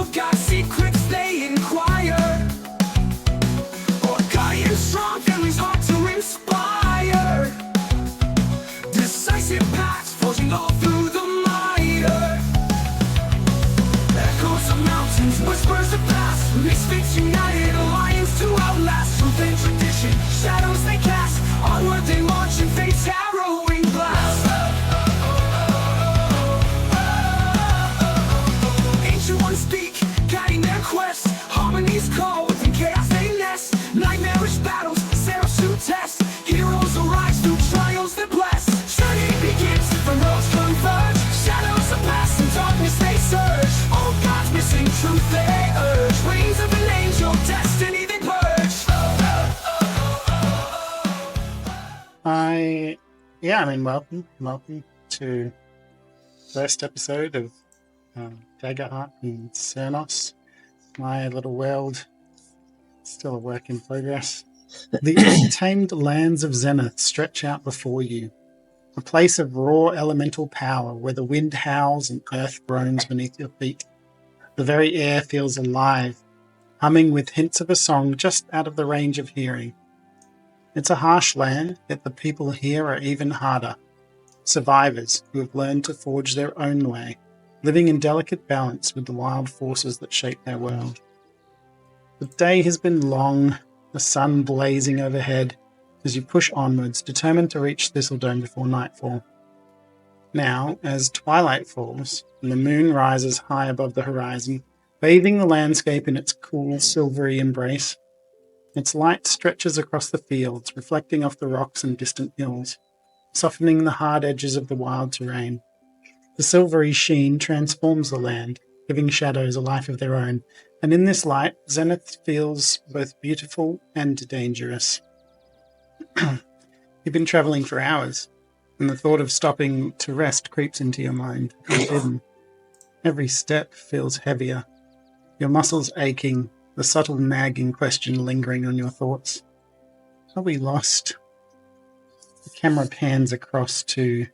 all got secrets they inquire. Or giant strong families hard to inspire. Decisive paths forging all through the mire. Echoes of mountains, whispers of past. Misfits united, alliance to outlast. Truth and tradition, shadows they cast. Onward they march in fate's harrowing blast. Ancient ones speak, guiding their quest. Harmonies call, within chaos they nest. Nightmarish battles, Cernos to test. Heroes arise through trials that bless. Journey begins, the roads converge. Shadows of past and darkness they surge. All gods missing, truth they urge. Wings of an angel, destiny they purge. Welcome to first episode of Daggerheart and Cernos. My little world, still a work in progress. The untamed lands of Xenith stretch out before you, a place of raw elemental power where the wind howls and earth groans beneath your feet. The very air feels alive, humming with hints of a song just out of the range of hearing. It's a harsh land, yet the people here are even harder. Survivors who have learned to forge their own way, living in delicate balance with the wild forces that shape their world. The day has been long, the sun blazing overhead as you push onwards, determined to reach Thistledome before nightfall. Now, as twilight falls and the moon rises high above the horizon, bathing the landscape in its cool, silvery embrace, its light stretches across the fields, reflecting off the rocks and distant hills, softening the hard edges of the wild terrain. The silvery sheen transforms the land, giving shadows a life of their own, and in this light, Xenith feels both beautiful and dangerous. You've been travelling for hours, and the thought of stopping to rest creeps into your mind, unbidden. Every step feels heavier, your muscles aching, the subtle nagging question lingering on your thoughts. Are we lost? The camera pans across to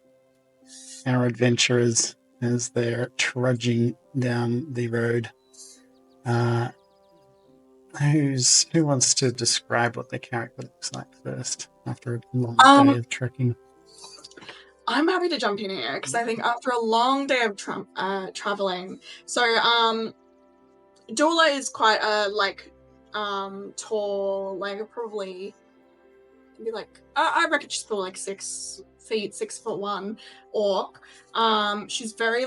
our adventurers as they're trudging down the road. Who wants to describe what their character looks like first after a long day of trekking? I'm happy to jump in here because I think after a long day of traveling, Dola is quite a tall, probably be I reckon she's probably 6 feet, 6'1" orc. She's very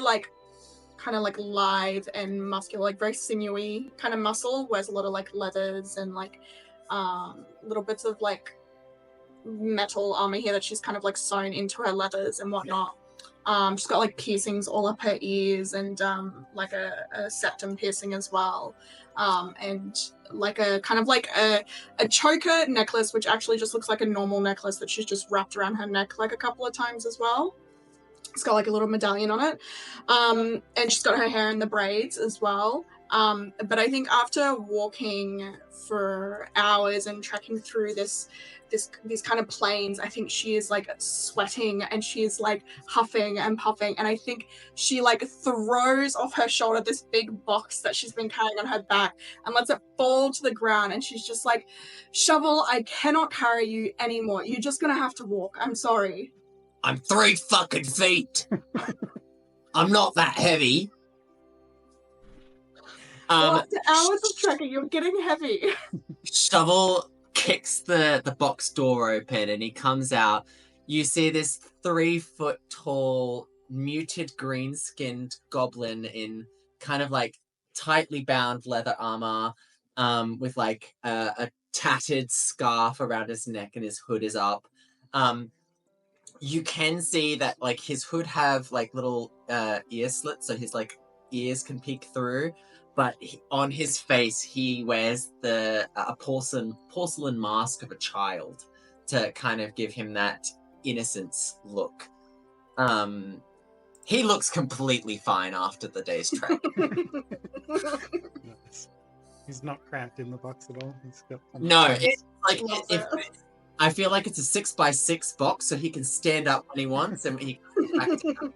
kind of lithe and muscular, very sinewy kind of muscle. Wears a lot of leathers and little bits of metal armor here that she's kind of sewn into her leathers and whatnot. She's got piercings all up her ears and a septum piercing as well. And a kind of a choker necklace, which actually just looks like a normal necklace that she's just wrapped around her neck a couple of times as well. It's got a little medallion on it. And she's got her hair in the braids as well. But I think after walking for hours and trekking through these kind of plains, I think she is sweating and she is huffing and puffing, and I think she throws off her shoulder this big box that she's been carrying on her back and lets it fall to the ground, and she's just Shovel, I cannot carry you anymore. You're just gonna have to walk. I'm sorry. I'm 3 fucking feet. I'm not that heavy. After hours of trekking, you're getting heavy. Shovel kicks the box door open and he comes out. You see this 3-foot tall, muted green-skinned goblin in kind of tightly bound leather armor, with a tattered scarf around his neck and his hood is up. You can see that his hood have little ear slits, so his ears can peek through. But on his face, he wears a porcelain mask of a child to kind of give him that innocence look. He looks completely fine after the day's trek. Nice. He's not cramped in the box at all. He's got it's I feel like it's a 6x6 box, so he can stand up when he wants, and he can back down.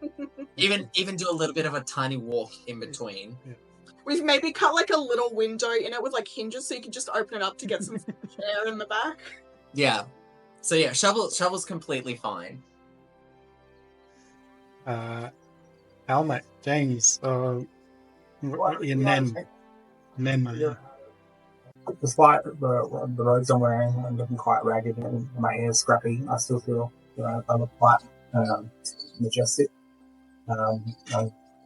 Even do a little bit of a tiny walk in between. Yeah. We've maybe cut like a little window in it with like hinges so you can just open it up to get some air in the back. Yeah. So yeah, Shovel's completely fine. Alma, James, your Nen. Yeah. Despite the robes I'm wearing and looking quite ragged and my hair's scrappy, I still feel I look quite majestic. I'm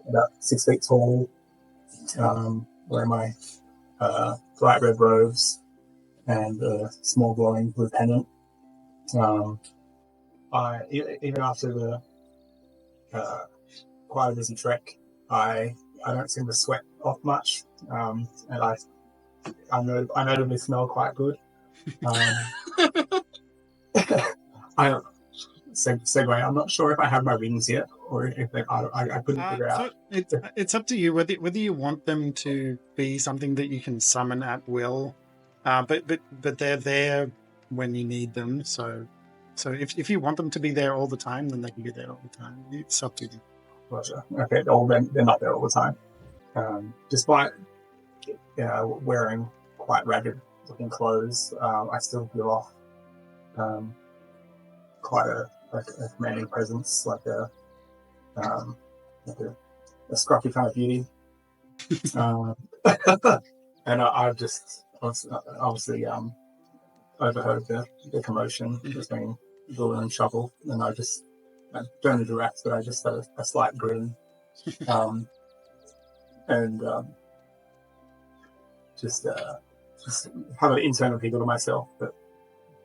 about 6 feet tall, wearing my bright red robes and a small glowing blue pendant. Even after the quite a busy trek, I don't seem to sweat off much, and I notably smell quite good. I segue. I'm not sure if I have my wings yet, or if I couldn't figure out. It's up to you whether you want them to be something that you can summon at will, but they're there when you need them. So if you want them to be there all the time, then they can be there all the time. It's up to you. Roger. Okay, they're not there all the time. Despite wearing quite ragged looking clothes, I still feel off quite a commanding presence, like a scruffy kind of beauty. And I've just obviously overheard the commotion between Bull and Shovel, and I don't interact, but I just had a slight grin, and just have an internal giggle to myself, but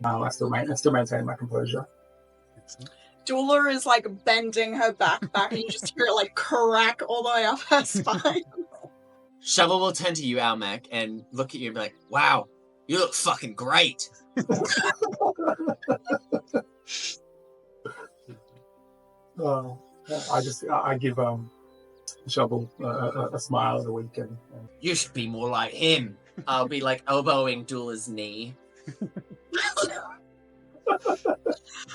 I still maintain my composure. Dula is like bending her back, and you just hear it like crack all the way up her spine. Shovel will turn to you, Almac, and look at you and be like, "Wow, you look fucking great." I give Shovel a smile of the week, and You should be more like him. I'll be like elbowing Dula's knee.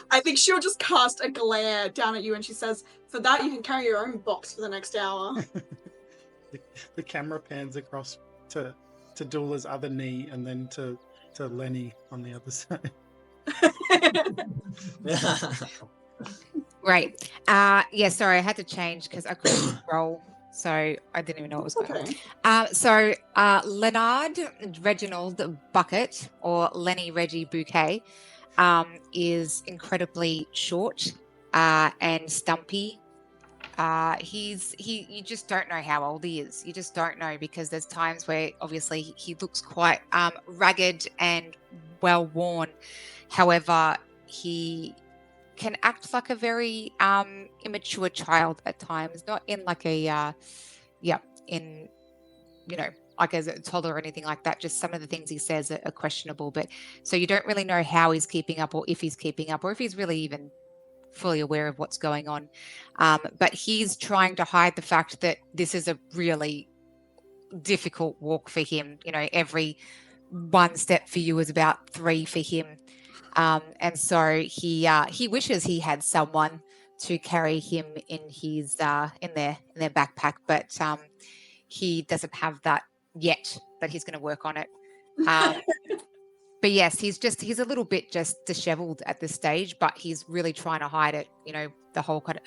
I think she'll just cast a glare down at you, and she says, "For that, you can carry your own box for the next hour." The camera pans across to Dula's other knee, and then to Lenny on the other side. Right. Yeah, sorry, I had to change because I couldn't roll, so I didn't even know what was going on. So Leonard Reginald Bucket, or Lenny Reggie Bouquet, is incredibly short and stumpy. You just don't know how old he is. You just don't know, because there's times where obviously he looks quite ragged and well worn. However, he can act like a very immature child at times, not in like a like as a toddler or anything like that. Just some of the things he says are questionable, but so you don't really know how he's keeping up, or if he's keeping up, or if he's really even fully aware of what's going on. But he's trying to hide the fact that this is a really difficult walk for him. Every one step for you is about 3 for him. And so he wishes he had someone to carry him in his in their backpack, but he doesn't have that yet. But he's going to work on it. But yes, he's a little bit just disheveled at this stage, but he's really trying to hide it. The whole kind of.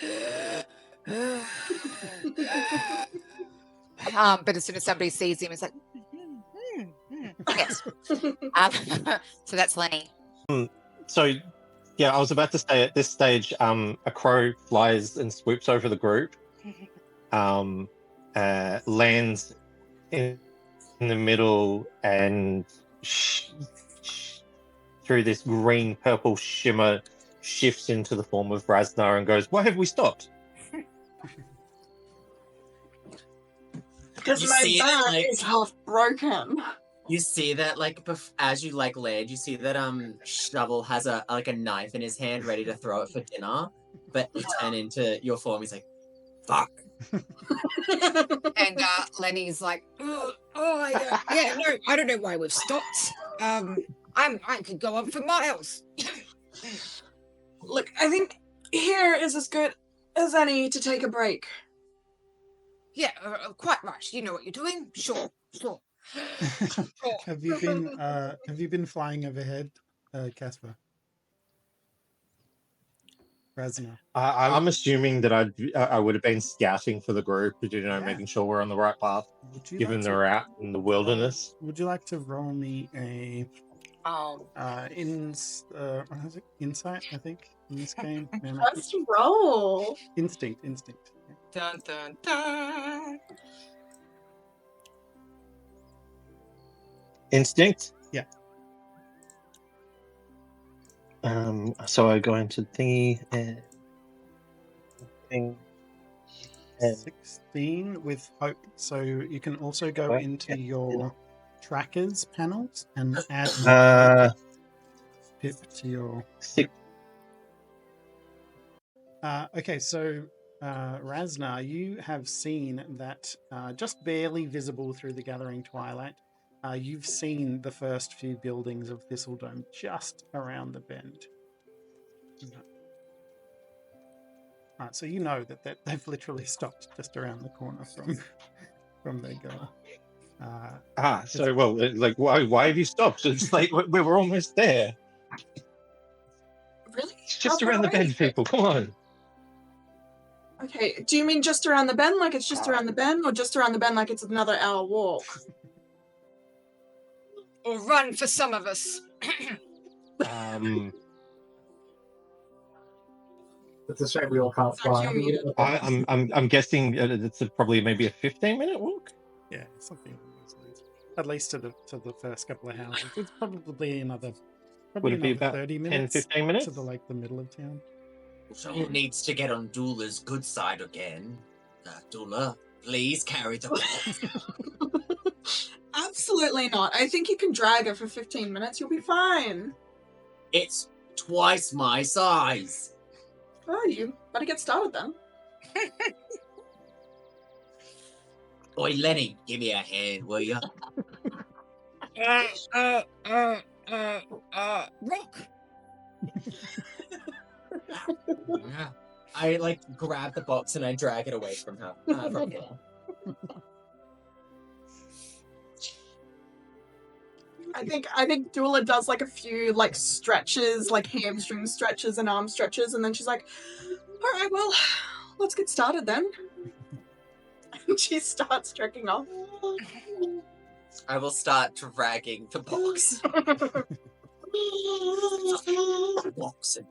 But as soon as somebody sees him, it's like, yes. So that's Lenny. So, yeah, I was about to say at this stage, a crow flies and swoops over the group, lands in the middle, and through this green-purple shimmer shifts into the form of Raznar and goes, "Why have we stopped?" Because You my see it, back like- is half broken. You see that, like, as you land, you see that Shovel has a knife in his hand, ready to throw it for dinner. But you turn into your form. He's like, "Fuck." And Lenny's like, no, I don't know why we've stopped. I could go on for miles. Look, I think here is as good as any to take a break. Yeah, quite right. You know what you're doing. Sure. Have you been flying overhead, Casper? Razna. I'm assuming that I would have been scouting for the group, Yeah. making sure we're on the right path, Would you given like they're out in the wilderness. Would you like to roll me a what is it? Insight, I think, in this game? Man, Let's roll. Instinct. Dun dun dun. Instinct. Yeah. So I go into thingy and thing. And 16 with hope. So you can also go Right, into yeah. your trackers panels and add pip to your 6. okay, so Razna, you have seen that just barely visible through the gathering twilight. You've seen the first few buildings of Thistledome just around the bend. Right, so you know that they've literally stopped just around the corner from their goal. So well, like why have you stopped? It's like we were almost there. Really? It's just How around the far away bend, is it? people. Come on. Okay, do you mean just around the bend, like it's just around the bend, or just around the bend, like it's another hour walk? Or run for some of us. It's a shame we all can't fly. I'm guessing it's probably maybe a 15-minute walk. Yeah, something along those lines. At least to the first couple of houses. It's probably another Would it be another about 30 10, minutes 15 minutes? to the middle of town. Someone needs to get on Doula's good side again. Doula, please carry the box. Absolutely not. I think you can drag her for 15 minutes. You'll be fine. It's twice my size. Oh, you better get started then. Oi, Lenny, give me a hand, will ya? Rock. Yeah. I like grab the box and I drag it away from her. From here. I think Dula does like a few like stretches, like hamstring stretches and arm stretches, and then she's like, "All right, well, let's get started then." And she starts trekking off. I will start dragging the box. Box and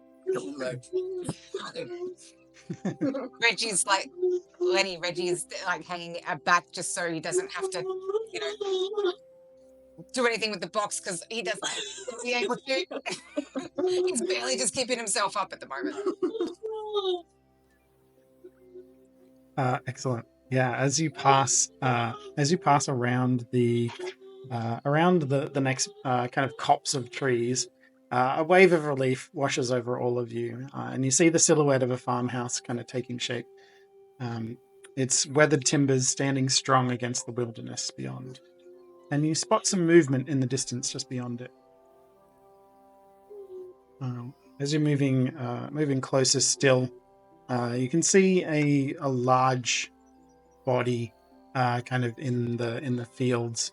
Reggie's like Reggie's like hanging back just so he doesn't have to, do anything with the box because he doesn't be able to. He's barely just keeping himself up at the moment. Excellent. Yeah, as you pass around the next kind of copse of trees, a wave of relief washes over all of you, and you see the silhouette of a farmhouse kind of taking shape. Its weathered timbers standing strong against the wilderness beyond, and you spot some movement in the distance just beyond it. As you're moving closer still, you can see a large body kind of in the fields,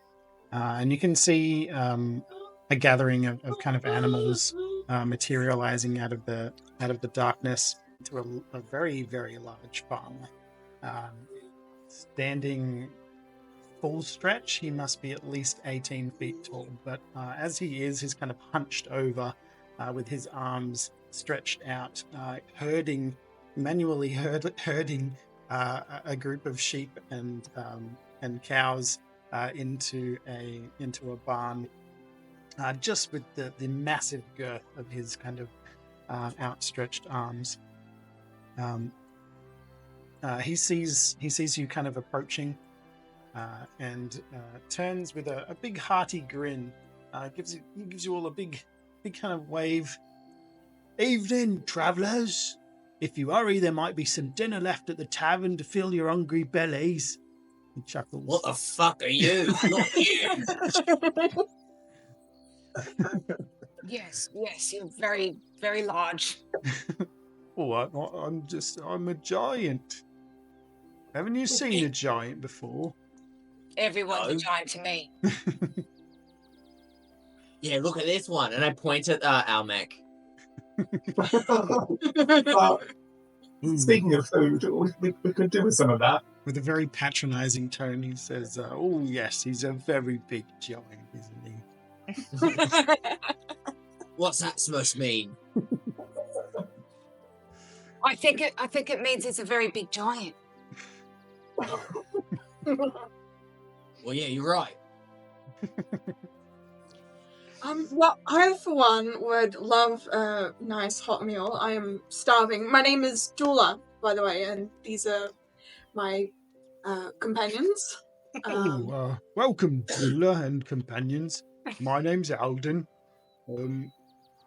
and you can see a gathering of kind of animals materializing out of the darkness into a very, very large farmer. Standing full stretch, he must be at least 18 feet tall, but as he is, he's kind of hunched over with his arms stretched out, manually herding a group of sheep and cows into a barn, just with the massive girth of his kind of outstretched arms. He sees you kind of approaching, and turns with a big hearty grin. Gives you all a big kind of wave. "Evening, travellers. If you hurry, there might be some dinner left at the tavern to fill your hungry bellies." He chuckles. What the fuck are you? Not you. Yes, you're very, very large. Oh, I'm a giant. Haven't you seen a giant before? Everyone's No. a giant to me. Yeah, look at this one. And I point at Almec. Speaking of food, we could do with some of that. With a very patronizing tone, he says, oh, yes, he's a very big giant, isn't he? What's that supposed to mean? I think it means it's a very big giant. Well, yeah, you're right. Well, I, for one, would love a nice hot meal. I am starving. My name is Dula, by the way, and these are my companions. Welcome, Zula and companions. My name's Alden.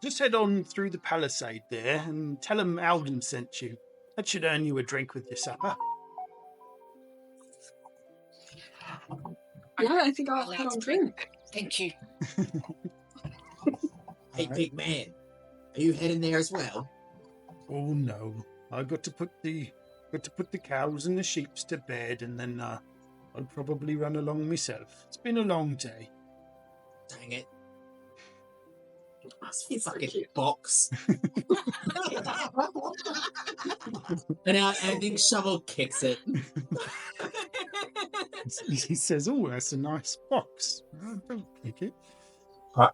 Just head on through the palisade there and tell them Alden sent you. That should earn you a drink with your supper. Yeah, I think I'll head on through. Thank you. Hey, big man. Are you heading there as well? Oh no, I got to put the cows and the sheep to bed, and then I'll probably run along myself. It's been a long day. Dang it. He's so Fucking cute. box. And I think Shovel kicks it. He says, "Oh, that's a nice box. Don't kick it."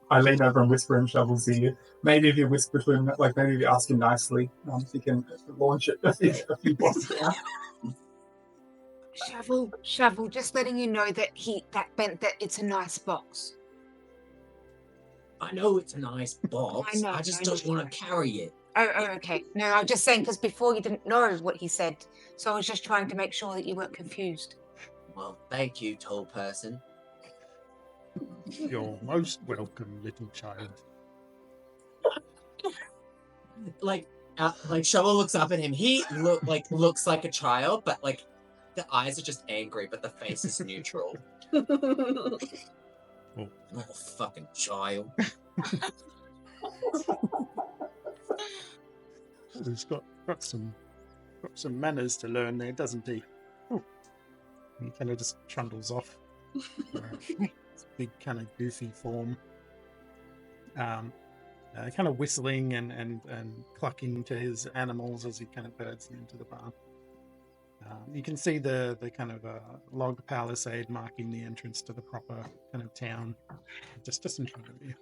I lean over and whisper in Shovel's ear. Maybe if you whisper to him, like maybe if you ask him nicely, he can launch it a few blocks down. Shovel, just letting you know that meant that it's a nice box. I know it's a nice box. I know, I just I don't know. want to carry it. Oh, okay. No, I was just saying because before you didn't know what he said, so I was just trying to make sure that you weren't confused. Well, thank you, tall person. You're most welcome, little child. Like Shovel looks up at him. He looks like a child, but like the eyes are just angry, but the face is neutral. Oh. Like a fucking child. He's got some manners to learn there, doesn't he? Oh. He kind of just trundles off. This big kind of goofy form. Kind of whistling and clucking to his animals as he kind of herds them into the barn. You can see the kind of log palisade marking the entrance to the proper kind of town, just in front of you.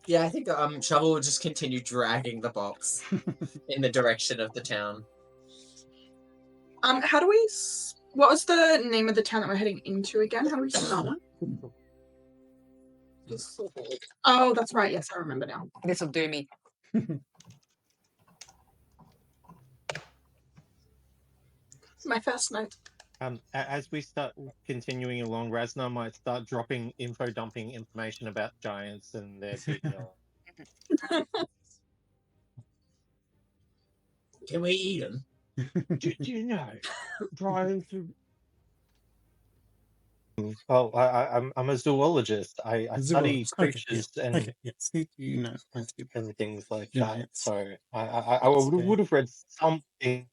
Yeah, I think Shovel will just continue dragging the box in the direction of the town. How do we? What was the name of the town that we're heading into again? How do we spell it? Oh, that's right. Yes, I remember now. This'll do me. My first note. As we start continuing along, Razna might start dropping dumping information about giants and their big. Can we eat them? Do you know, giants? Well, I'm a zoologist. I study creatures and yes, you know, and things like Giants. that. So I would have read something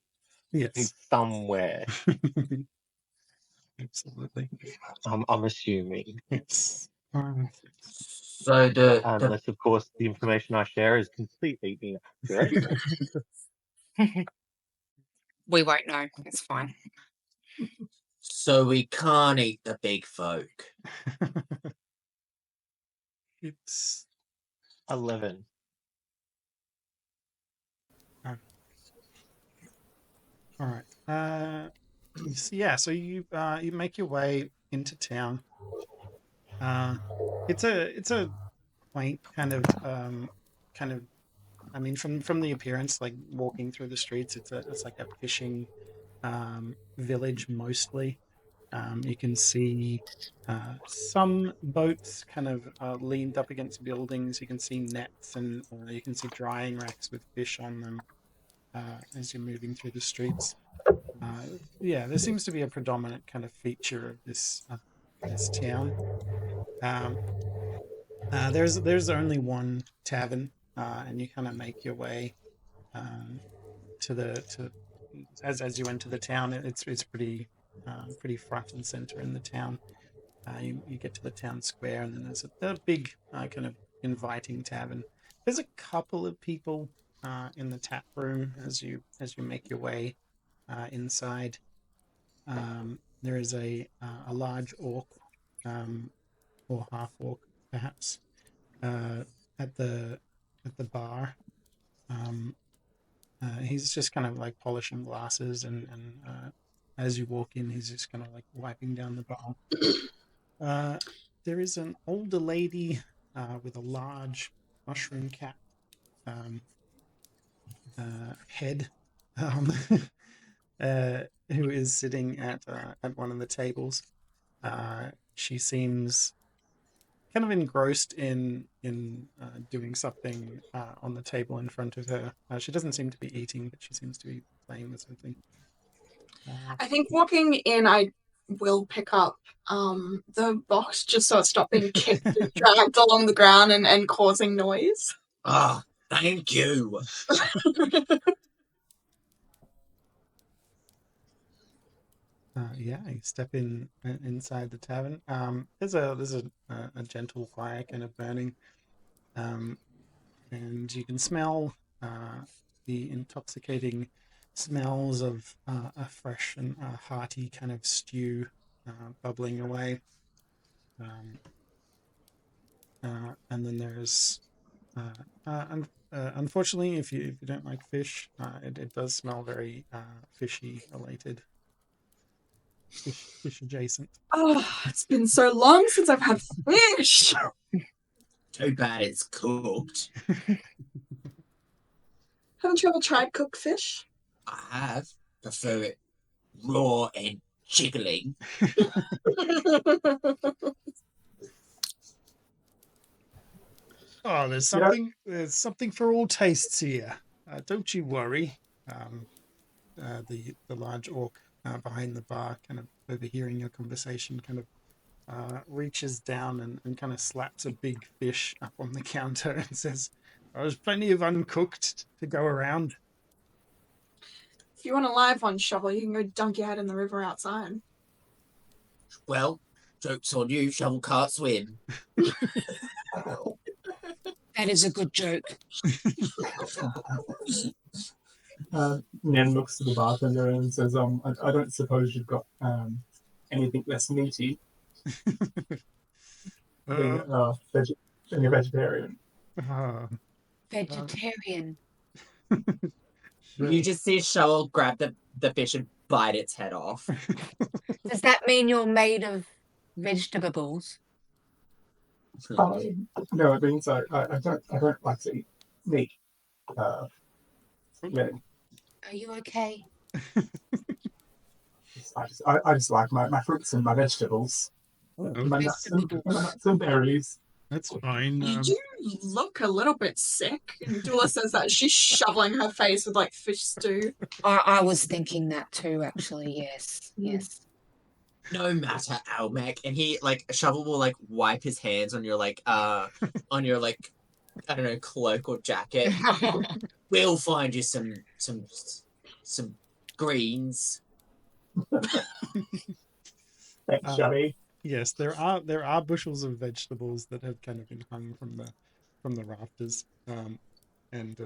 yes, somewhere. absolutely. I'm assuming, Yes. So unless of course the information I share is completely inaccurate. We won't know. It's fine. So we can't eat the big folk. It's 11. all right. So you make your way into town. It's a quaint kind of. I mean, from the appearance, like walking through the streets, it's like a fishing village mostly. You can see some boats kind of leaned up against buildings. You can see nets and you can see drying racks with fish on them as you're moving through the streets. There seems to be a predominant kind of feature of this town. There's only one tavern, and you kind of make your way to as you enter the town, it's pretty front and center in the town. You get to the town square, and then there's a big kind of inviting tavern. There's a couple of people in the tap room as you make your way inside. There is a large orc, or half orc perhaps, at the bar. He's just kind of like polishing glasses, and as you walk in, he's just kind of like wiping down the bar. There is an older lady with a large mushroom cap head, who is sitting at one of the tables. She seems kind of engrossed in doing something on the table in front of her. She doesn't seem to be eating, but she seems to be playing with something. I think walking in, I will pick up the box just so it stopped being kicked and dragged along the ground and causing noise. Ah, thank you. Yeah, you step inside the tavern. There's a gentle fire kind of burning, and you can smell the intoxicating smells of a fresh and hearty kind of stew bubbling away. And then there's unfortunately, if you don't like fish, it does smell very fishy related. Fish adjacent. Oh, it's been so long since I've had fish. Too bad it's cooked. Haven't you ever tried cooked fish? I have. Prefer it raw and jiggling. Oh, there's something for all tastes here. Don't you worry. The large orc behind the bar, kind of overhearing your conversation, kind of reaches down and kind of slaps a big fish up on the counter and says, "There's plenty of uncooked to go around." If you want a live one, Shovel, you can go dunk your head in the river outside. Well, joke's on you, shovel can't swim. That is a good joke. Nen looks to the bartender and says, I don't suppose you've got anything less meaty. Being a vegetarian. Vegetarian. You just see Shovel grab the fish and bite its head off. Does that mean you're made of vegetables? No, it means I don't like to eat meat. Yeah. Are you okay? I just like my fruits and my vegetables. My nuts and berries. That's fine. You do look a little bit sick. And Dula says that she's shoveling her face with like fish stew. I was thinking that too, actually. Yes. No matter, Almec. And he, like, Shovel will, like, wipe his hands on your, like, I don't know, cloak or jacket. We'll find you some greens. Thanks, Shabby. Yes, there are bushels of vegetables that have kind of been hung from the rafters, and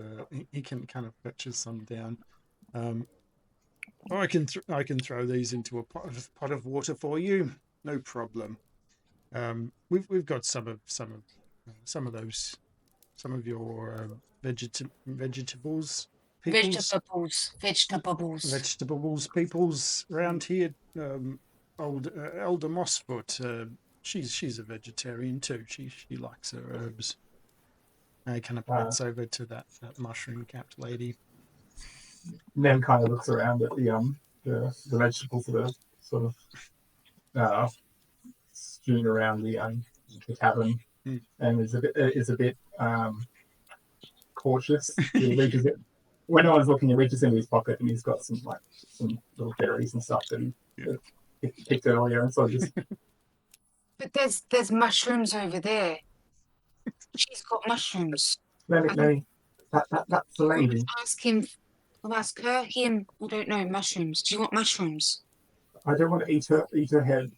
he can kind of fetches some down. I can throw these into a pot of water for you, no problem. We've got some of those, some of your vegetables. Vegetables peoples around here. Elder Mossfoot, she's a vegetarian too. She likes her herbs. I kind of points over to that mushroom capped lady. Nen kind of looks around at the vegetables that are sort of strewn around the tavern, and is a bit cautious. He reaches it. When I was looking, he reaches into his pocket and he's got some little berries and stuff that he picked earlier, and so I just. But there's mushrooms over there. She's got mushrooms. Lenny, that's the lady. Ask him I'll ask her, him, I don't know, mushrooms. Do you want mushrooms? I don't want to eat her head.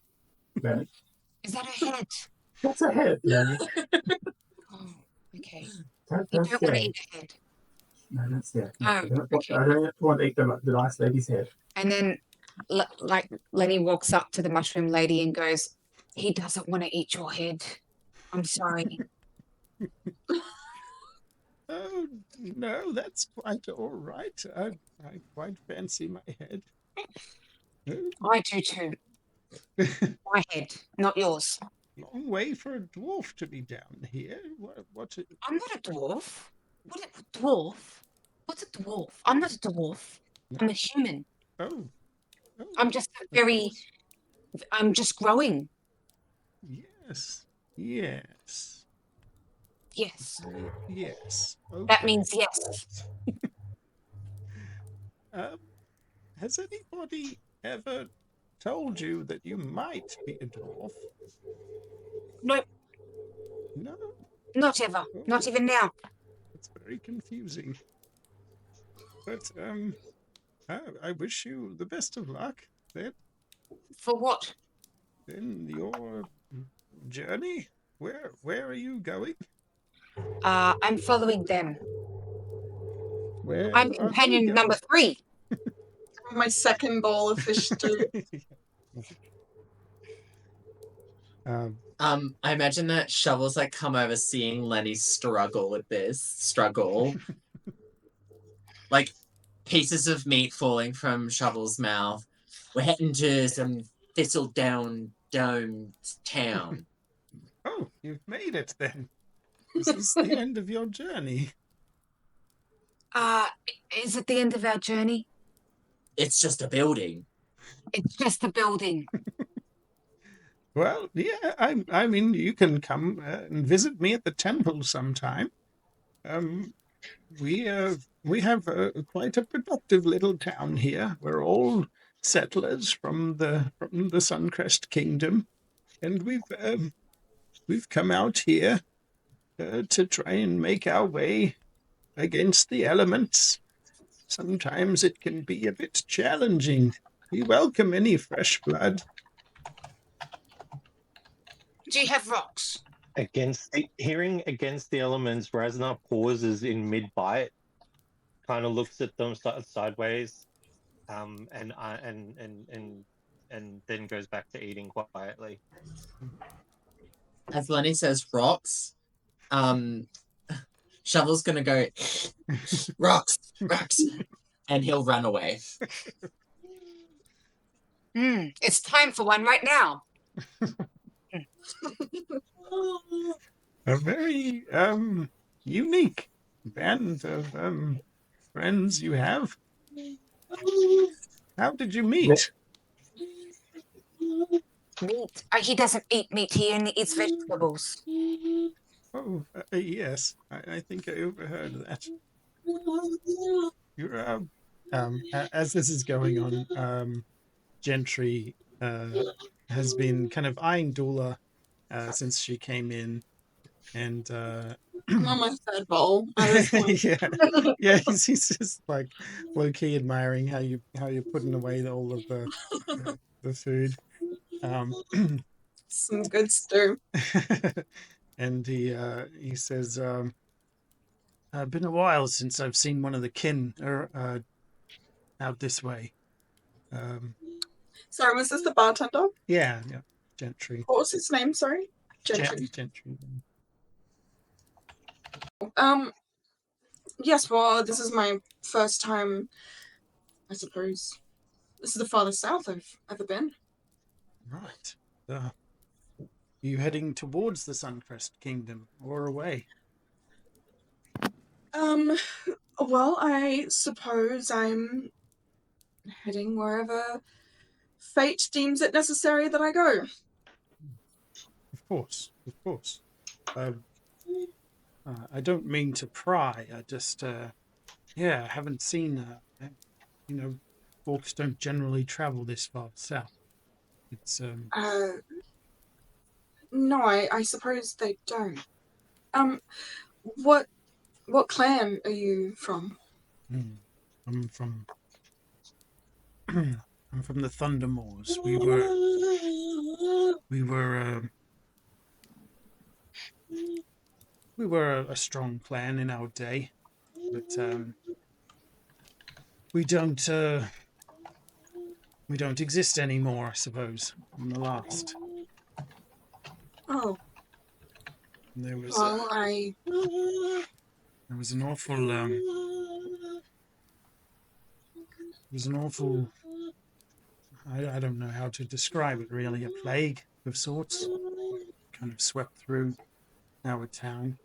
Then Is that her head? that's a head. Yeah. Oh, okay. Don't, You don't don't want to stare. eat her head. No, that's it. No, Oh, I don't want to eat the nice lady's head. And then, like, Lenny walks up to the mushroom lady and goes, he doesn't want to eat your head. I'm sorry. Oh, no, that's quite all right. I quite fancy my head. I do too. My head, not yours. Long way for a dwarf to be down here. What I'm not a dwarf. What a dwarf? What's a dwarf? I'm not a dwarf. I'm a human. Oh. I'm just I'm just growing. Yes. Yes. Yes. Yes. That Okay. means yes. Has anybody ever told you that you might be a dwarf? No, No. not ever. Not even now. It's very confusing. But I wish you the best of luck then For what? in your journey. Where are you going? I'm following them. Where I'm are they companion going? number 3. My second bowl of fish stew. I imagine that Shovel's like come over seeing Lenny struggle with this struggle. Like pieces of meat falling from Shovel's mouth. We're heading to some Thistledome town. Oh, you've made it then. This is the end of your journey. Is it the end of our journey? It's just a building. It's just a building. Well, yeah, I mean, you can come and visit me at the temple sometime. We have quite a productive little town here. We're all settlers from the Suncrest Kingdom, and we've come out here to try and make our way against the elements. Sometimes it can be a bit challenging. We welcome any fresh blood. Do you have rocks? Hearing against the elements, Raznar pauses in mid-bite, kind of looks at them sideways, and then goes back to eating quietly. As Lenny says rocks, Shovel's gonna go rocks, and he'll run away. It's time for one right now. A very unique band of friends you have. How did you meet? Meat. He doesn't eat meat. He only eats vegetables. Oh, yes. I think I overheard that. You're as this is going on, Gentry has been kind of eyeing Dula since she came in, and I'm on my third bowl. At this point. yeah, he's just like low key admiring how you're putting away all of the food. Some good stew. And he says, been a while since I've seen one of the kin out this way. Sorry, was this the bartender? Yeah, Gentry. What was his name? Sorry, Gentry. Gentry. Yes. Well, this is my first time. I suppose this is the farthest south I've ever been. Right. You heading towards the Suncrest Kingdom or away? Well, I suppose I'm heading wherever fate deems it necessary that I go. Of course. I don't mean to pry. I just, haven't seen. Folks don't generally travel this far south. It's No, I suppose they don't. What clan are you from? I'm from I'm from the Thunder Moors. We were a strong clan in our day, but we don't exist anymore, I suppose. I'm the last. Oh, There was well, I. there was an awful it was an awful I don't know how to describe it really, a plague of sorts kind of swept through our town,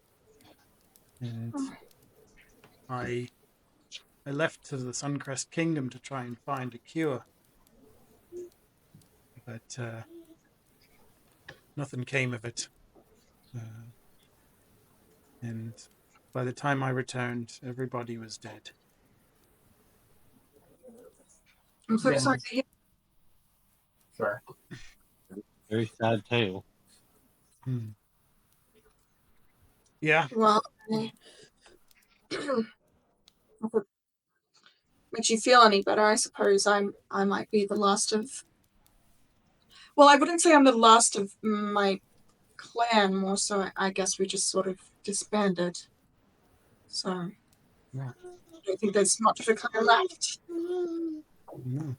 and I I left to the Suncrest Kingdom to try and find a cure, but nothing came of it. Uh, and by the time I returned, everybody was dead. I'm so Yeah. sorry to hear. Sure. Very sad tale. Hmm. Yeah, Well, I. If it makes you feel any better, I suppose I might be the last of. Well, I wouldn't say I'm the last of my clan. More so, I guess we just sort of disbanded. So I right. don't think there's much of a clan left. No.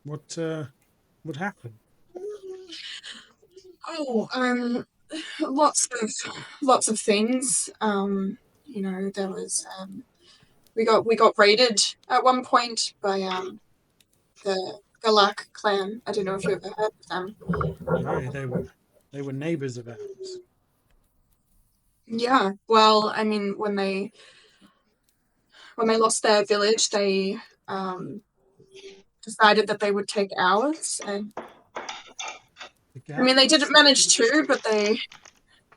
What happened? Oh, lots of things. There was we got raided at one point by the Galak clan. I don't know if you ever heard of them. No, they were neighbors of ours. Yeah, well, I mean, when they lost their village, they um, decided that they would take ours, and The I mean, they didn't Gallics? manage to, but they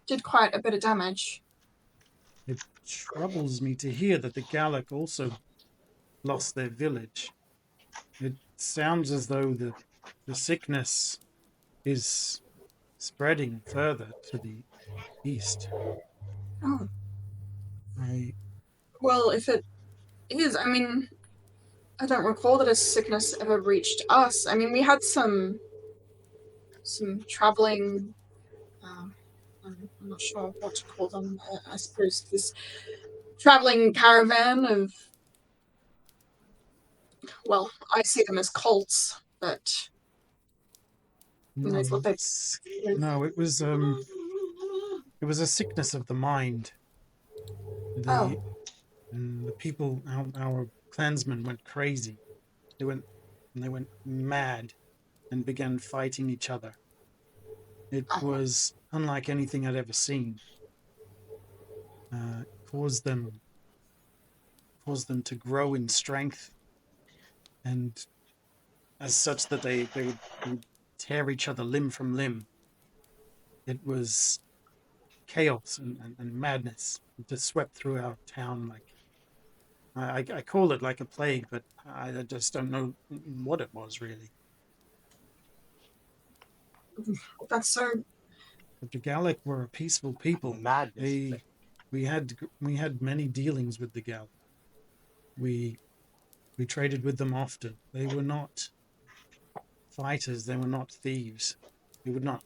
did quite a bit of damage. It troubles me to hear that the Gallic also lost their village. It sounds as though the sickness is spreading further to the east. Oh, I well, if it is, I mean, I don't recall that a sickness ever reached us. I mean, we had some traveling. I'm not sure what to call them. I suppose this traveling caravan of. Well, I see them as cults, but no, I thought they. no, it was a sickness of the mind. Oh, The people, our clansmen went crazy. They went they went mad and began fighting each other. It was unlike anything I'd ever seen. Uh, caused them caused them to grow in strength, and as such that they would tear each other limb from limb. It was chaos and madness. It just swept through our town like I call it like a plague, but I just don't know what it was really. that's so. But the Gallic were a peaceful people. Madness. We had many dealings with the Gallic. We we traded with them often. They were not fighters. They were not thieves. They would not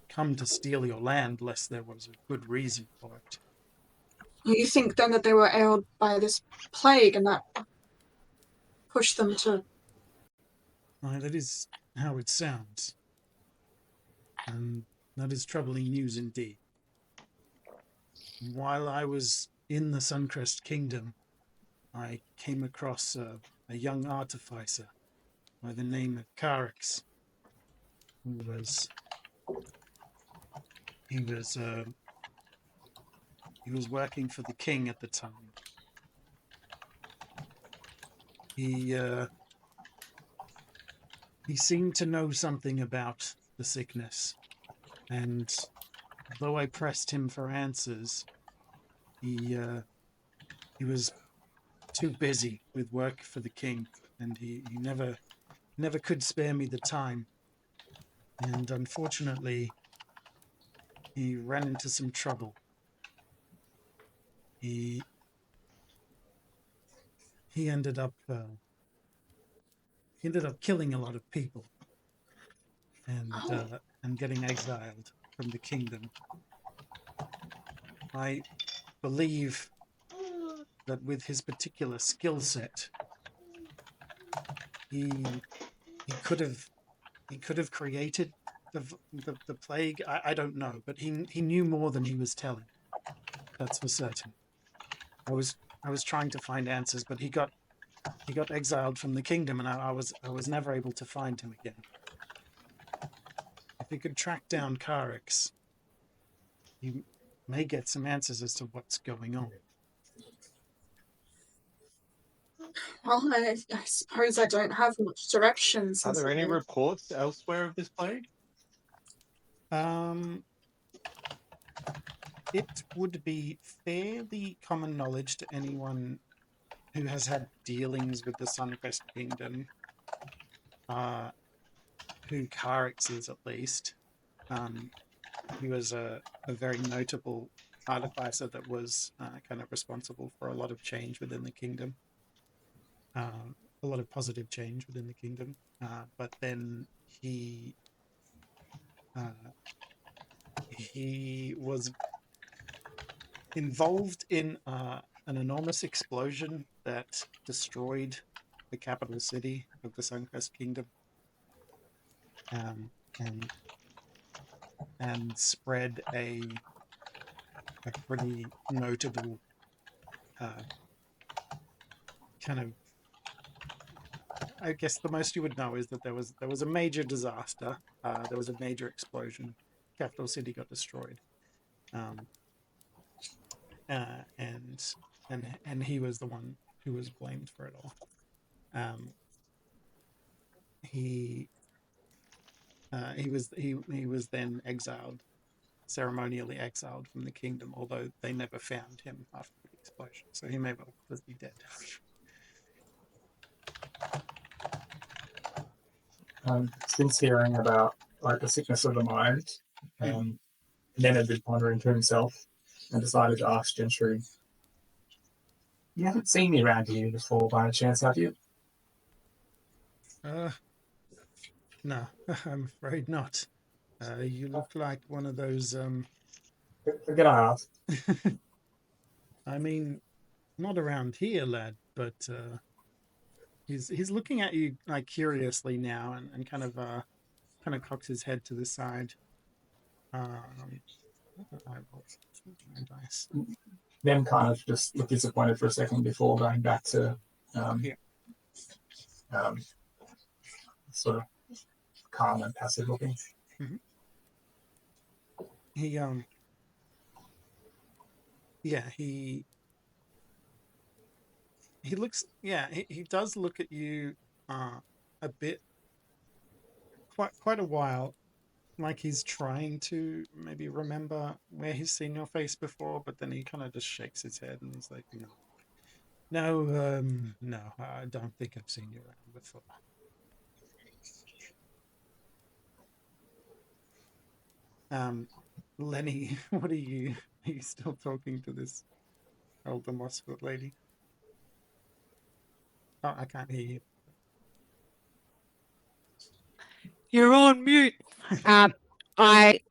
come to steal your land unless there was a good reason for it. You think then that they were ailed by this plague and that pushed them to. That is how it sounds, and that is troubling news indeed. While I was in the Suncrest Kingdom, I came across a young artificer by the name of Carix, who was he was he was working for the king at the time. He seemed to know something about the sickness, and though I pressed him for answers, he was too busy with work for the king, and he never could spare me the time. And unfortunately, he ran into some trouble. He he ended up killing a lot of people and getting exiled from the kingdom. I believe that with his particular skill set, he could have created the plague. I don't know, but he knew more than he was telling. That's for certain. I was trying to find answers, but he got exiled from the kingdom, and I was never able to find him again. If you could track down Karix, you may get some answers as to what's going on. Well, I suppose I don't have much direction. Are Since there any reports elsewhere of this plague? It would be fairly common knowledge to anyone who has had dealings with the Sunquest Kingdom, who Karix is at least. He was a very notable artificer that was kind of responsible for a lot of change within the kingdom, a lot of positive change within the kingdom. But then he was involved in an enormous explosion that destroyed the capital city of the Sunquest Kingdom, and spread a pretty notable kind of. I guess the most you would know is that there was a major disaster. There was a major explosion. Capital city got destroyed, and he was the one who was blamed for it all. He was then exiled, ceremonially exiled from the kingdom, although they never found him after the explosion, so he may well be dead. Since hearing about the sickness of the mind, Leonard was pondering to himself and decided to ask Gentry, "You haven't seen me around here before by chance, have you?" No, I'm afraid not. You look like one of those. Can I ask? I mean, not around here, lad, but he's looking at you like curiously now, and kind of cocks his head to the side. Nice. Them kind of just look disappointed for a second before going back to sort of calm and passive looking. Mm-hmm. He looks, he does look at you a bit, quite a while, like he's trying to maybe remember where he's seen your face before, but then he kind of just shakes his head and he's like, no, I don't think I've seen you around before. Lenny, what are you still talking to this older Mossfoot lady? Oh, I can't hear you. You're on mute. I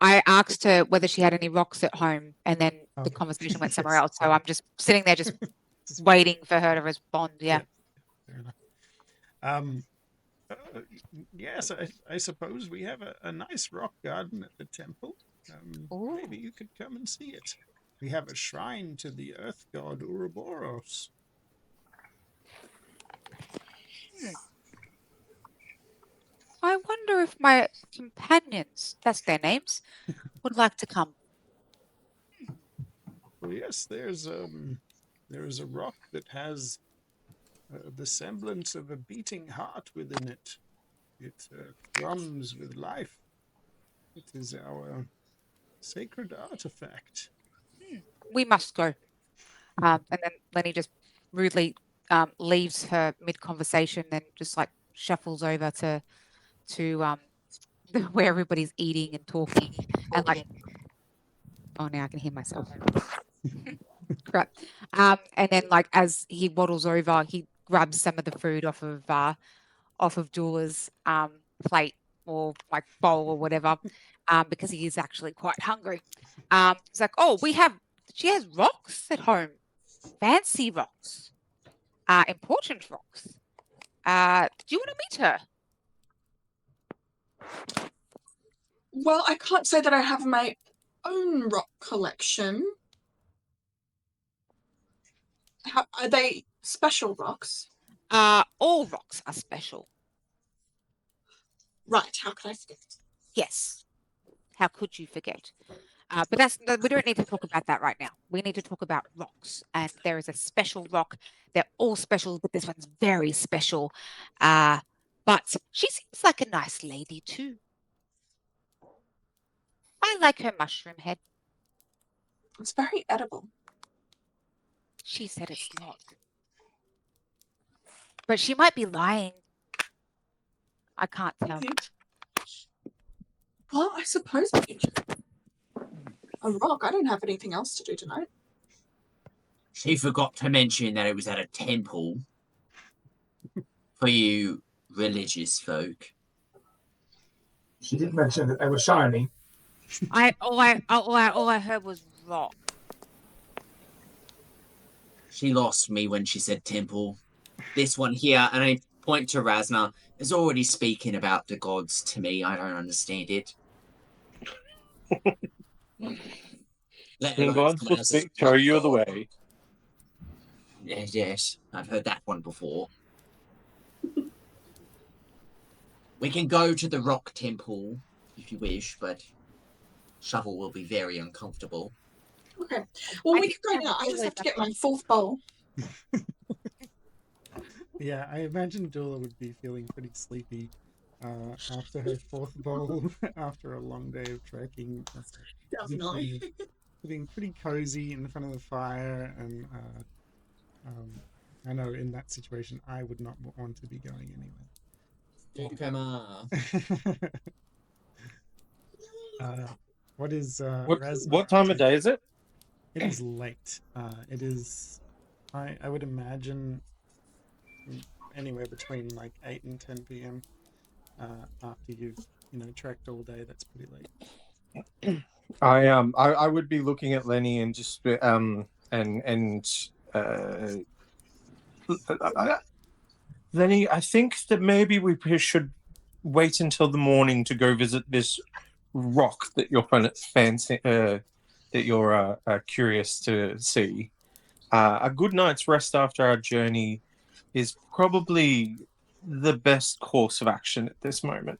asked her whether she had any rocks at home, and then the conversation went somewhere else. So I'm just sitting there, just waiting for her to respond. Yeah. Fair enough. Yes, I suppose we have a nice rock garden at the temple. Maybe you could come and see it. We have a shrine to the earth god Ouroboros. I wonder if my companions, that's their names, would like to come. Well, yes, there is a rock that has the semblance of a beating heart within it. It thrums with life. It is our sacred artifact. We must go. And then Lenny just rudely leaves her mid-conversation and just like shuffles over to where everybody's eating and talking, and like, oh, now I can hear myself. Crap. And then like as he waddles over, he grabs some of the food off of Doula's plate or like bowl or whatever, because he is actually quite hungry. He's like, oh, she has rocks at home, fancy rocks, important rocks. Do you want to meet her? Well, I can't say that I have my own rock collection. Are they special rocks? All rocks are special. Right, how could I forget? Yes. How could you forget? But we don't need to talk about that right now. We need to talk about rocks. And there is a special rock. They're all special, but this one's very special. But she seems like a nice lady too. I like her mushroom head. It's very edible. She said it's not. But she might be lying. I can't tell. Well, I suppose I could. A rock. I don't have anything else to do tonight. She forgot to mention that it was at a temple for you religious folk. She did mention that they were shiny. All I heard was rock. She lost me when she said temple. This one here, and I point to Rasna, is already speaking about the gods to me. I don't understand it. The gods will show you the way. Yes, I've heard that one before. We can go to the rock temple if you wish, but Shovel will be very uncomfortable. Okay. Well, we can go now. I just have to get my fourth bowl. Yeah, I imagine Dula would be feeling pretty sleepy after her fourth bowl, after a long day of trekking. Definitely. Being pretty cozy in front of the fire, and I know in that situation I would not want to be going anywhere. Come on. What time of day is it? It is late. It is, I would imagine, anywhere between like 8 and 10 p.m. After you've trekked all day. That's pretty late. I would be looking at Lenny and just Lenny, I think that maybe we should wait until the morning to go visit this rock that you're curious to see. A good night's rest after our journey is probably the best course of action at this moment.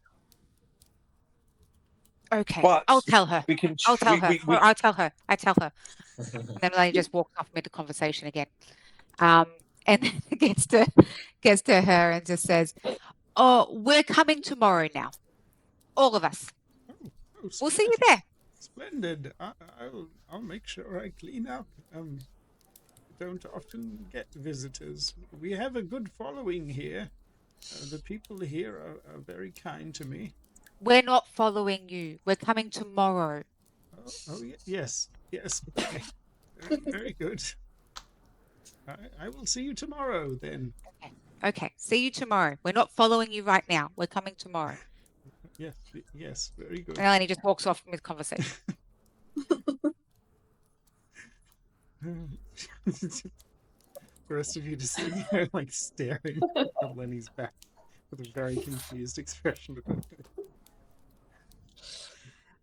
Okay, But I'll tell her. I'll tell her. I tell her. And then Lenny just walks off mid conversation again, and then gets to her and just says, "Oh, we're coming tomorrow now, all of us. We'll see you there." Splendid. I'll make sure I clean up. Don't often get visitors. We have a good following here. The people here are very kind to me. We're not following you. We're coming tomorrow. Yes. Okay. Very good. I will see you tomorrow then. Okay. See you tomorrow. We're not following you right now. We're coming tomorrow. Yes, very good. And then he just walks off mid conversation. The rest of you just sitting there like staring at Lenny's back with a very confused expression.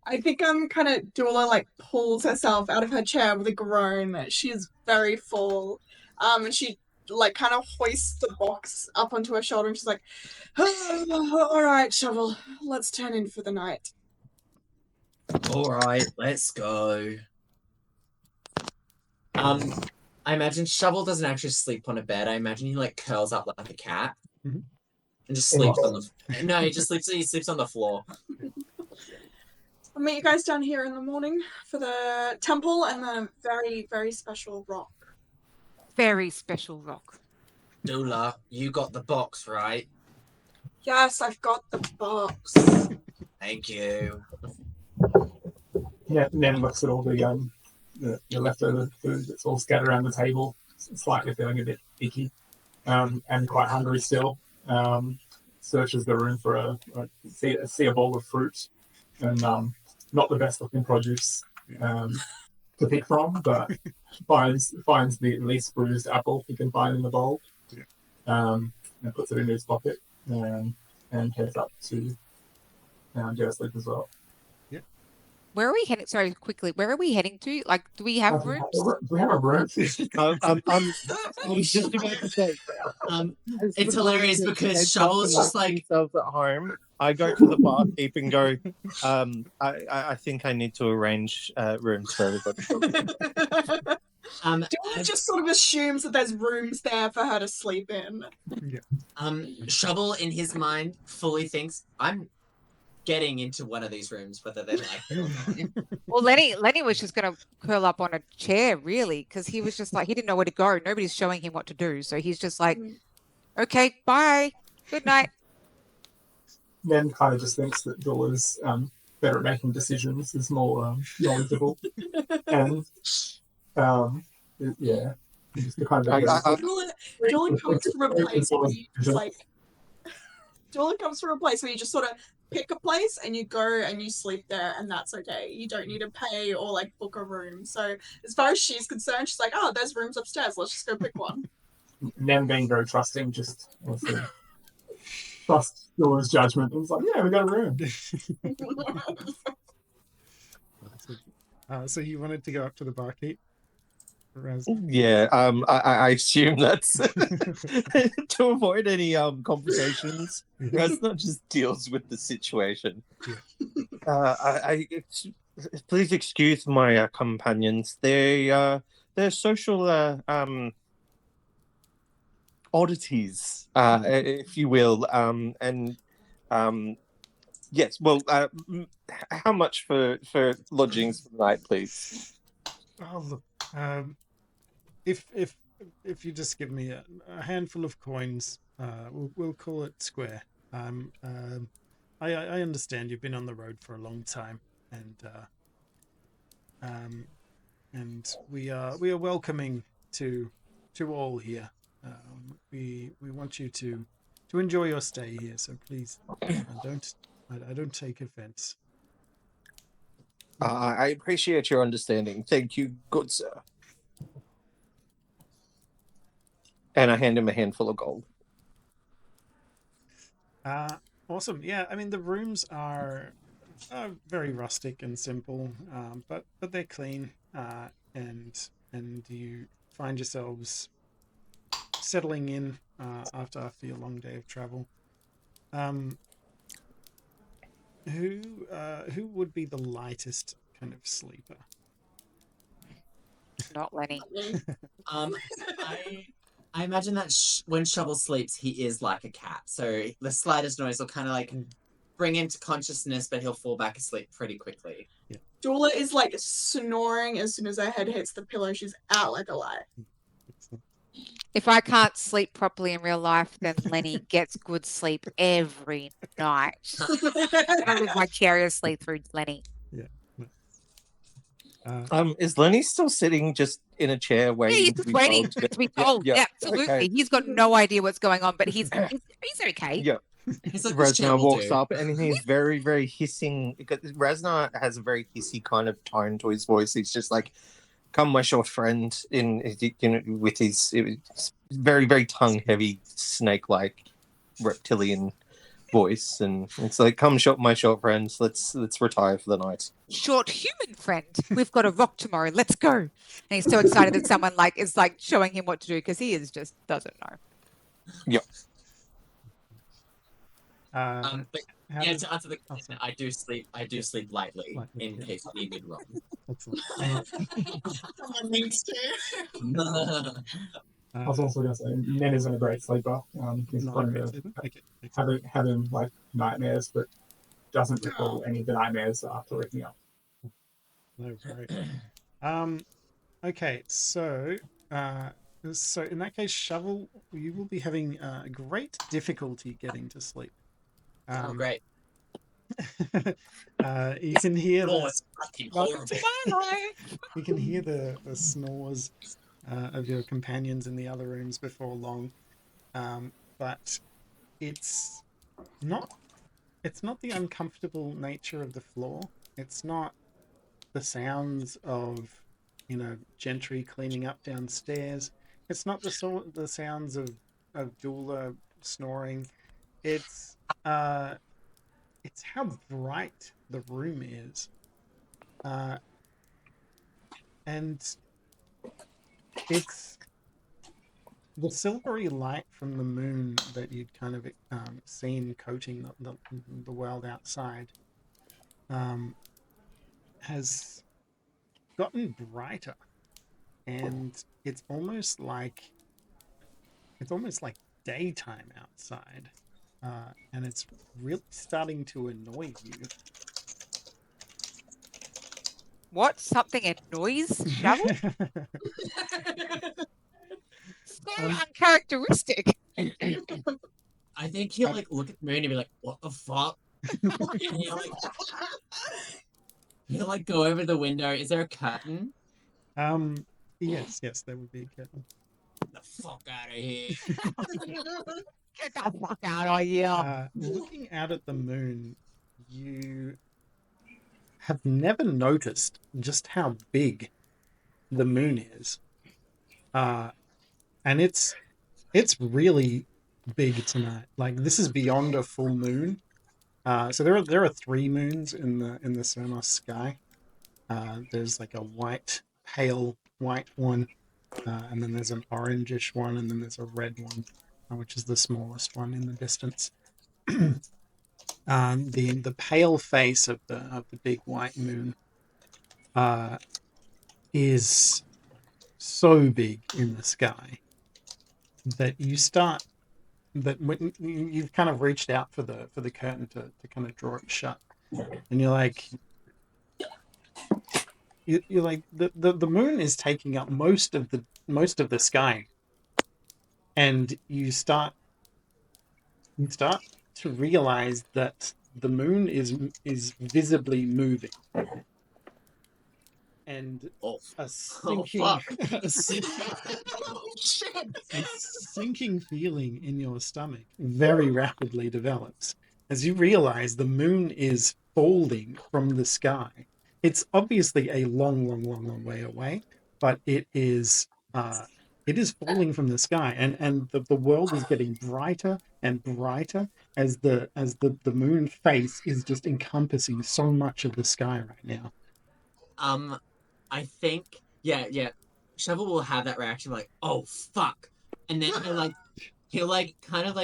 I think Dula like pulls herself out of her chair with a groan. She is very full. And she like kind of hoists the box up onto her shoulder and she's like, oh, all right, Shovel, let's turn in for the night. All right, let's go. I imagine Shovel doesn't actually sleep on a bed. I imagine he like curls up like a cat and just sleeps on the. No, he sleeps on the floor. I'll meet you guys down here in the morning for the temple and the very, very special rock. Very special rock. Dula, you got the box, right? Yes, I've got the box. Thank you. Yeah, then looks at all the leftover food that's all scattered around the table, slightly feeling a bit icky. and quite hungry still. Searches the room for see a bowl of fruit, and not the best looking produce to pick from, but finds the least bruised apple he can find in the bowl, and puts it in his pocket, and heads up to go to sleep as well. Where are we heading? Sorry, quickly. Where are we heading to? Like, do we have rooms? We have a room. I'm just about to say. It's hilarious because Shovel's just like themselves at home. I go to the barkeep and go. I think I need to arrange rooms for everybody. Dylan just sort of assumes that there's rooms there for her to sleep in. Shovel in his mind fully thinks I'm getting into one of these rooms, whether they like it or not. Well, Lenny was just going to curl up on a chair, really, because he was just like, he didn't know where to go. Nobody's showing him what to do. So he's just like, okay, bye. Good night. Nen kind of just thinks that Dula's better at making decisions, is more knowledgeable, and yeah, just the kind of Dylan comes from a place where you just like. Dylan comes from a place where you just sort of pick a place and you go and you sleep there, and that's okay. You don't need to pay or like book a room. So as far as she's concerned, she's like, oh, there's rooms upstairs. Let's just go pick one. Nen being very trusting, just trust Dula's judgment. And it's like, yeah, we got a room. So you wanted to go up to the barkeep? Yeah, I assume that's to avoid any conversations. Raz not just deals with the situation. Please excuse my companions. They're social oddities, if you will. Yes. Well, how much for lodgings for the night, please? Oh look. If you just give me a handful of coins, we'll call it square. I understand you've been on the road for a long time, and we are welcoming to all here. We want you to enjoy your stay here. So please, I don't take offense. I appreciate your understanding. Thank you, good sir. And I hand him a handful of gold. Awesome. Yeah, I mean the rooms are very rustic and simple, but they're clean, and you find yourselves settling in after your long day of travel. Who would be the lightest kind of sleeper? Not Lenny. I imagine that when Shovel sleeps, he is like a cat. So the slightest noise will kind of like bring him to consciousness, but he'll fall back asleep pretty quickly. Yeah. Dula is like snoring as soon as her head hits the pillow. She's out like a light. If I can't sleep properly in real life, then Lenny gets good sleep every night. I live vicariously through Lenny. Yeah. Is Lenny still sitting just in a chair waiting? Yeah, he's just waiting to be told. Yeah, absolutely. Okay. He's got no idea what's going on, but he's okay. Yeah. Like Raznar walks up and he's very, very hissing. Raznar has a very hissy kind of tone to his voice. He's just like, "Come, my short friend," with his very, very tongue-heavy, snake-like reptilian voice, and it's like, "Come, my short friends. Let's retire for the night." Short human friend. We've got a rock tomorrow. Let's go! And he's so excited that someone is showing him what to do because he just doesn't know. Yep. But yeah, to answer the question, I do sleep lightly in case I need wrong. Someone needs to. I was also going to say, Nen isn't a great sleeper. He's prone to having like nightmares, but doesn't recall any of the nightmares after waking up. No, right. Okay, so in that case, Shovel, you will be having great difficulty getting to sleep. Great. You can hear horrible. You can hear the snores of your companions in the other rooms before long. but it's not. It's not the uncomfortable nature of the floor. It's not the sounds of, gentry cleaning up downstairs. It's not the sounds of Dula snoring. It's how bright the room is, and it's the silvery light from the moon that you'd kind of seen coating the world outside has gotten brighter, and it's almost like daytime outside, and it's really starting to annoy you. What? Something annoys Shovel? So uncharacteristic. I think he'll look at the moon and be like, "What the fuck?" And he'll go over the window. Is there a curtain? Yes, there would be a curtain. The fuck out of here! Get the fuck out of here. Looking out at the moon, you have never noticed just how big the moon is, and it's really big tonight. Like, this is beyond a full moon. So there are 3 moons in the Cernos sky. There's like a pale white one, and then there's an orangish one, and then there's a red one, which is the smallest one in the distance. The pale face of the big white moon is so big in the sky that when you've kind of reached out for the curtain to kind of draw it shut, and you're like the moon is taking up most of the sky, and you start to realize that the moon is visibly moving, and a sinking feeling in your stomach very rapidly develops as you realize the moon is falling from the sky. It's obviously a long way away, but it is falling from the sky, and the world is getting brighter and brighter as the moon face is just encompassing so much of the sky right now. I think, yeah. Shovel will have that reaction like, "Oh fuck," and then he'll kind of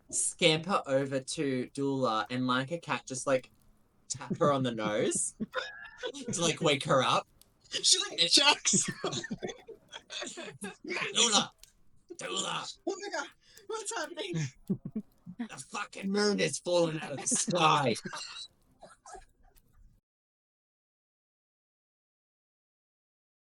scamper over to Dula and like a cat, just tap her on the nose to wake her up. She chucks. Dula, oh my god, what's happening? The fucking moon is falling out of the sky.